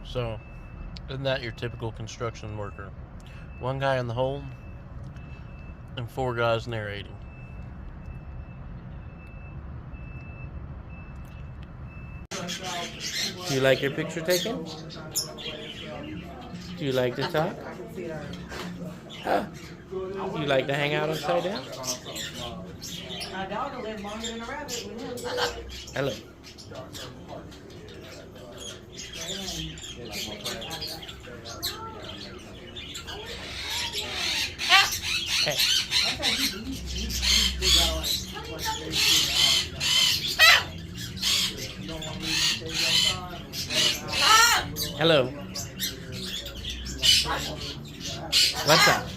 So, isn't that your typical construction worker? One guy in the hole and four guys narrating. Do you like your picture taken? Do you like to talk? Huh? Do you like to hang out upside down? A dog will live longer than a rabbit with him. Hello. Hey. Hello. What's up?